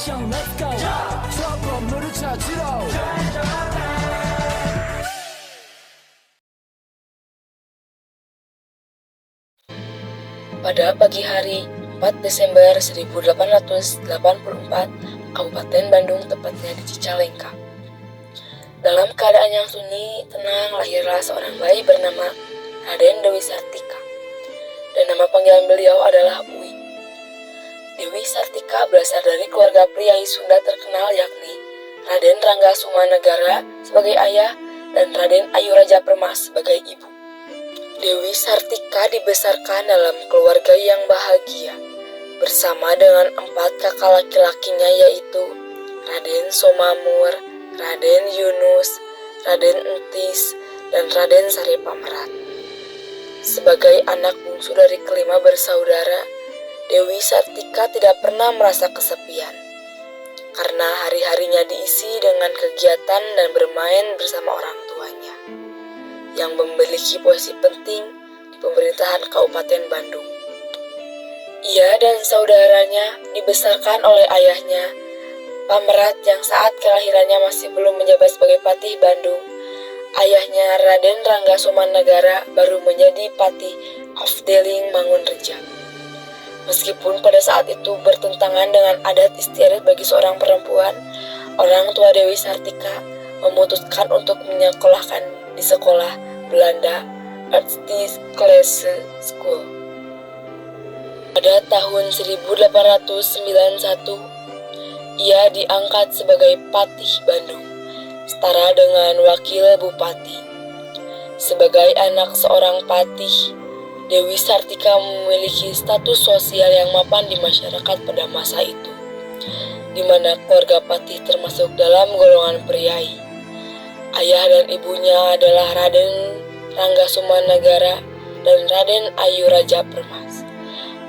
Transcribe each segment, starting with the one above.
액션 let's go 저 건물을 찾으러 Pada pagi hari 4 Desember 1884, Kabupaten Bandung tepatnya di Cicalengka. Dalam keadaan yang sunyi, tenang, lahirlah seorang bayi bernama Raden Dewi Sartika. Dan nama panggilan beliau adalah Uwi. Dewi Sartika berasal dari keluarga priai Sunda terkenal yakni Raden Rangga Sumanegara sebagai ayah dan Raden Ayu Raja Permas sebagai ibu. Dewi Sartika dibesarkan dalam keluarga yang bahagia bersama dengan 4 kakak laki-lakinya yaitu Raden Somamur, Raden Yunus, Raden Entis, dan Raden Sari Pamerat. Sebagai anak bungsu dari kelima bersaudara, Dewi Sartika tidak pernah merasa kesepian karena hari-harinya diisi dengan kegiatan dan bermain bersama orang tuanya yang memiliki posisi penting di pemerintahan Kabupaten Bandung. Ia dan saudaranya dibesarkan oleh ayahnya, Pamerat yang saat kelahirannya masih belum menjabat sebagai Patih Bandung. Ayahnya Raden Rangga Sumanegara baru menjadi Patih Afdeling Mangunreja. Meskipun pada saat itu bertentangan dengan adat istiadat bagi seorang perempuan, orang tua Dewi Sartika memutuskan untuk menyekolahkan di sekolah Belanda Artsdisklase School. Pada tahun 1891, ia diangkat sebagai Patih Bandung, setara dengan wakil bupati. Sebagai anak seorang patih, Dewi Sartika memiliki status sosial yang mapan di masyarakat pada masa itu, di mana keluarga patih termasuk dalam golongan priai. Ayah dan ibunya adalah Raden Rangga Sumanegara dan Raden Ayu Raja Permas.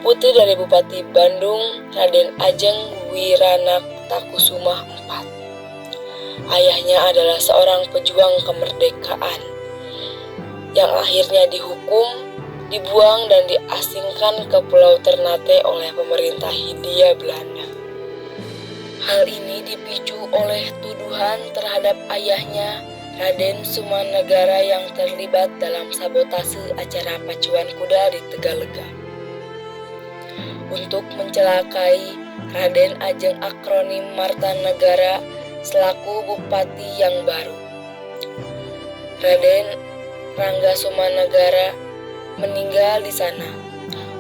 Putri dari Bupati Bandung, Raden Ajeng Wiranaktakusuma IV. Ayahnya adalah seorang pejuang kemerdekaan yang akhirnya dihukum, dibuang dan diasingkan ke Pulau Ternate oleh pemerintah Hindia Belanda. Hal ini dipicu oleh tuduhan terhadap ayahnya, Raden Sumanegara yang terlibat dalam sabotase acara pacuan kuda di Tegalega. Untuk mencelakai Raden Ajeng Akronim Martanegara selaku bupati yang baru. Raden Rangga Sumanegara meninggal di sana.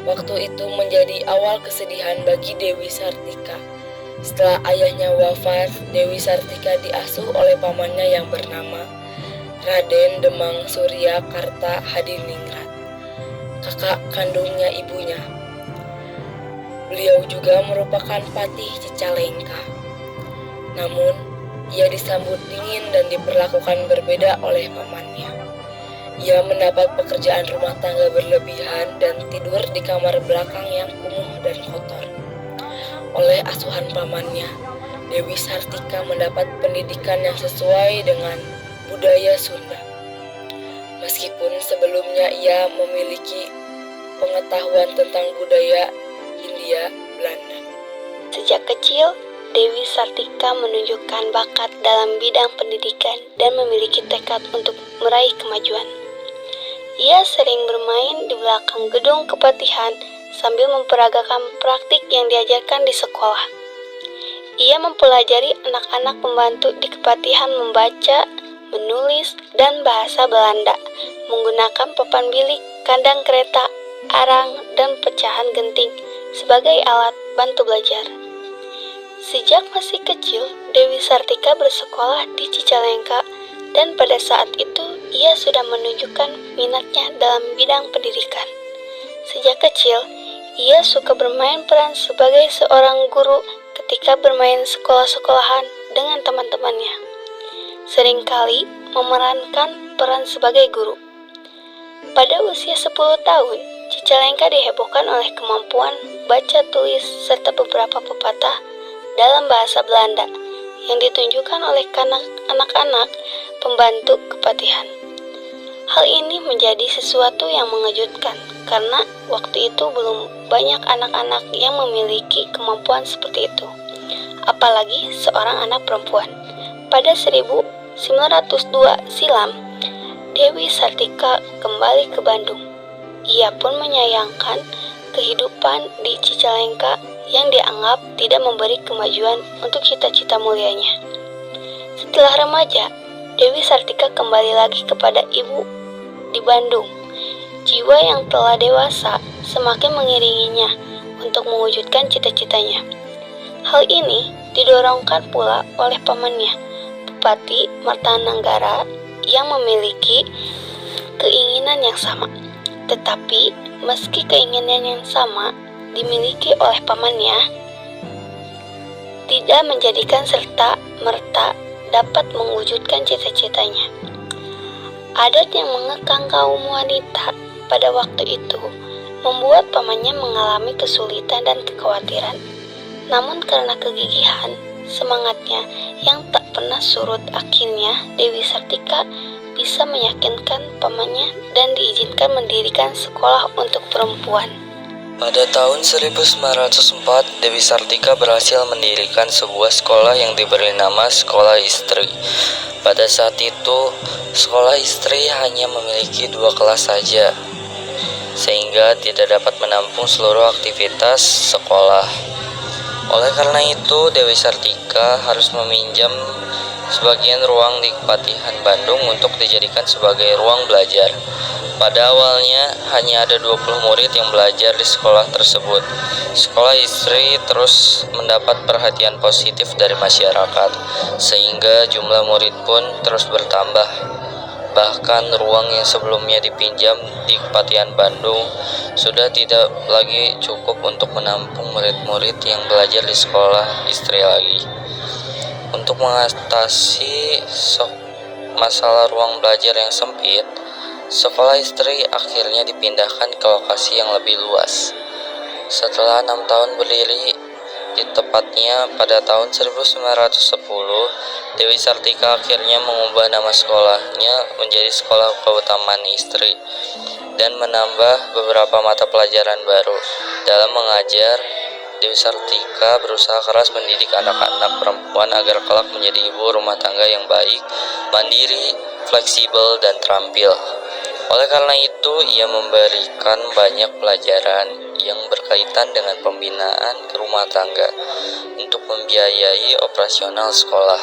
Waktu itu menjadi awal kesedihan bagi Dewi Sartika. Setelah ayahnya wafat, Dewi Sartika diasuh oleh pamannya yang bernama Raden Demang Surya Karta Hadiningrat, kakak kandungnya ibunya. Beliau juga merupakan Patih Cicalengka. Namun, ia disambut dingin dan diperlakukan berbeda oleh pamannya. Ia mendapat pekerjaan rumah tangga berlebihan dan tidur di kamar belakang yang kumuh dan kotor. Oleh asuhan pamannya, Dewi Sartika mendapat pendidikan yang sesuai dengan budaya Sunda. Meskipun sebelumnya ia memiliki pengetahuan tentang budaya Hindia Belanda. Sejak kecil, Dewi Sartika menunjukkan bakat dalam bidang pendidikan dan memiliki tekad untuk meraih kemajuan. Ia sering bermain di belakang gedung kepatihan sambil memperagakan praktik yang diajarkan di sekolah. Ia mempelajari anak-anak pembantu di kepatihan membaca, menulis, dan bahasa Belanda menggunakan papan bilik, kandang kereta, arang, dan pecahan genting sebagai alat bantu belajar. Sejak masih kecil, Dewi Sartika bersekolah di Cicalengka dan pada saat itu ia sudah menunjukkan minatnya dalam bidang pendidikan. Sejak kecil, ia suka bermain peran sebagai seorang guru ketika bermain sekolah-sekolahan dengan teman-temannya. Seringkali memerankan peran sebagai guru. Pada usia 10 tahun, Cicalengka dihebohkan oleh kemampuan baca tulis serta beberapa pepatah dalam bahasa Belanda yang ditunjukkan oleh anak-anak pembantu kepatihan. Hal ini menjadi sesuatu yang mengejutkan karena waktu itu belum banyak anak-anak yang memiliki kemampuan seperti itu. apalagi seorang anak perempuan. Pada 1902 silam, Dewi Sartika kembali ke Bandung. Ia pun menyayangkan kehidupan di Cicalengka yang dianggap tidak memberi kemajuan untuk cita-cita mulianya. Setelah remaja, Dewi Sartika kembali lagi kepada ibu di Bandung. Jiwa yang telah dewasa semakin mengiringinya untuk mewujudkan cita-citanya. Hal ini didorongkan pula oleh pamannya, Bupati Martanenggara, yang memiliki keinginan yang sama. Tetapi meski keinginan yang sama dimiliki oleh pamannya, tidak menjadikan serta-merta dapat mewujudkan cita-citanya. Adat yang mengekang kaum wanita pada waktu itu membuat pamannya mengalami kesulitan dan kekhawatiran. Namun karena kegigihan, semangatnya yang tak pernah surut, akhirnya Dewi Sartika bisa meyakinkan pamannya dan diizinkan mendirikan sekolah untuk perempuan. Pada tahun 1904, Dewi Sartika berhasil mendirikan sebuah sekolah yang diberi nama Sekolah Istri. Pada saat itu, sekolah istri hanya memiliki 2 kelas saja, sehingga tidak dapat menampung seluruh aktivitas sekolah. Oleh karena itu, Dewi Sartika harus meminjam sebagian ruang di Kepatihan Bandung untuk dijadikan sebagai ruang belajar. Pada awalnya hanya ada 20 murid yang belajar di sekolah tersebut. Sekolah istri terus mendapat perhatian positif dari masyarakat, sehingga jumlah murid pun terus bertambah. Bahkan ruang yang sebelumnya dipinjam di Kepatihan Bandung sudah tidak lagi cukup untuk menampung murid-murid yang belajar di sekolah istri lagi. Untuk mengatasi masalah ruang belajar yang sempit, sekolah istri akhirnya dipindahkan ke lokasi yang lebih luas. Setelah 6 tahun berdiri, tepatnya pada tahun 1910, Dewi Sartika akhirnya mengubah nama sekolahnya menjadi Sekolah Keutamaan Istri dan menambah beberapa mata pelajaran baru. Dalam mengajar, Dewi Sartika berusaha keras mendidik anak-anak perempuan agar kelak menjadi ibu rumah tangga yang baik, mandiri, fleksibel, dan terampil. Oleh karena itu, ia memberikan banyak pelajaran yang berkaitan dengan pembinaan rumah tangga untuk membiayai operasional sekolah.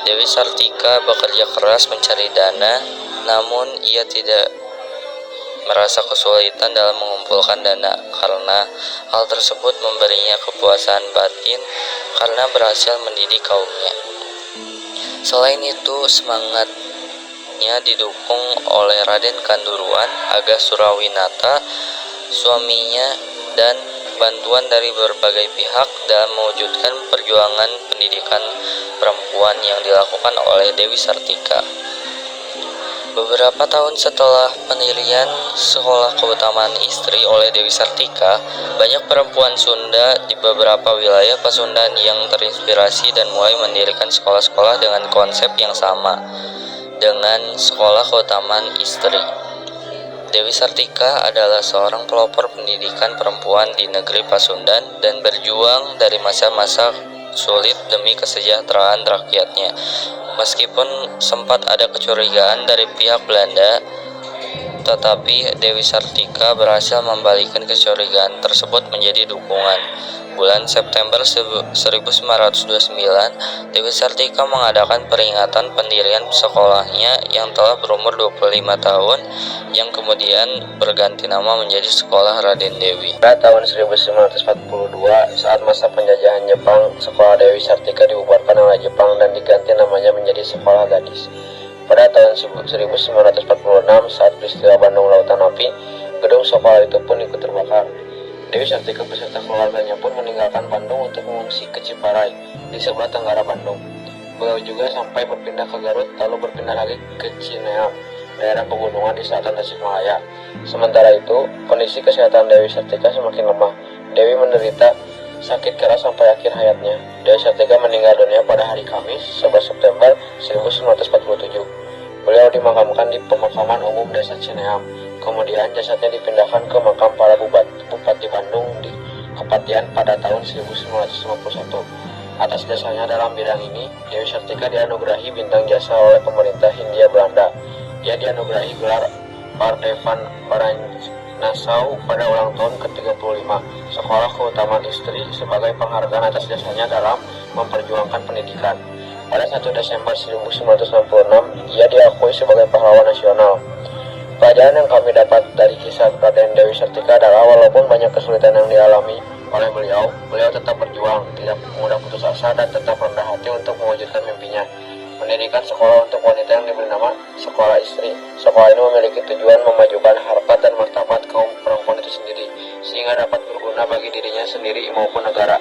Dewi Sartika bekerja keras mencari dana, namun ia tidak merasa kesulitan dalam mengumpulkan dana karena hal tersebut memberinya kepuasan batin karena berhasil mendidik kaumnya. Selain itu, semangatnya didukung oleh Raden Kanduruan, Aga Surawinata, suaminya, dan bantuan dari berbagai pihak dalam mewujudkan perjuangan pendidikan perempuan yang dilakukan oleh Dewi Sartika. Beberapa tahun setelah pendirian Sekolah Keutamaan Istri oleh Dewi Sartika, banyak perempuan Sunda di beberapa wilayah Pasundan yang terinspirasi dan mulai mendirikan sekolah-sekolah dengan konsep yang sama dengan Sekolah Keutamaan Istri. Dewi Sartika adalah seorang pelopor pendidikan perempuan di negeri Pasundan dan berjuang dari masa-masa sulit demi kesejahteraan rakyatnya. Meskipun sempat ada kecurigaan dari pihak Belanda, tetapi Dewi Sartika berhasil membalikkan kecurigaan tersebut menjadi dukungan. Bulan September 1929, Dewi Sartika mengadakan peringatan pendirian sekolahnya yang telah berumur 25 tahun, yang kemudian berganti nama menjadi Sekolah Raden Dewi. Pada tahun 1942, saat masa penjajahan Jepang, Sekolah Dewi Sartika dibubarkan oleh Jepang dan diganti namanya menjadi Sekolah Gadis. Pada tahun 1946, saat peristiwa Bandung Lautan Api, gedung sekolah itu pun ikut terbakar. Dewi Sartika beserta keluarganya pun meninggalkan Bandung untuk mengungsi ke Ciparai di sebelah tenggara Bandung. Beliau juga sampai berpindah ke Garut, lalu berpindah lagi ke Cineam, daerah pegunungan di selatan Tasikmalaya. Sementara itu, kondisi kesehatan Dewi Sartika semakin lemah. Dewi menderita sakit keras sampai akhir hayatnya. Dewi Sartika meninggal dunia pada hari Kamis, 11 September 1947. Beliau dimakamkan di pemakaman umum Desa Cineam. Kemudian jasadnya dipindahkan ke makam para Bupati Bandung di Kepatihan pada tahun 1951. Atas jasanya dalam bidang ini, Dewi Sartika dianugerahi bintang jasa oleh pemerintah Hindia Belanda. Ia dianugerahi gelar Orde van Oranje Nassau pada ulang tahun ke-35 Sekolah Keutamaan Istri sebagai penghargaan atas jasanya dalam memperjuangkan pendidikan. Pada 1 Desember 1966, ia diakui sebagai pahlawan nasional. Pelajaran yang kami dapat dari kisah Raden Dewi Sartika adalah walaupun banyak kesulitan yang dialami oleh beliau tetap berjuang, tidak mudah putus asa, dan tetap rendah hati untuk mewujudkan mimpinya. Mendirikan sekolah untuk wanita yang diberi nama Sekolah Istri. Sekolah ini memiliki tujuan memajukan harkat dan martabat kaum perempuan itu sendiri, sehingga dapat berguna bagi dirinya sendiri maupun negara.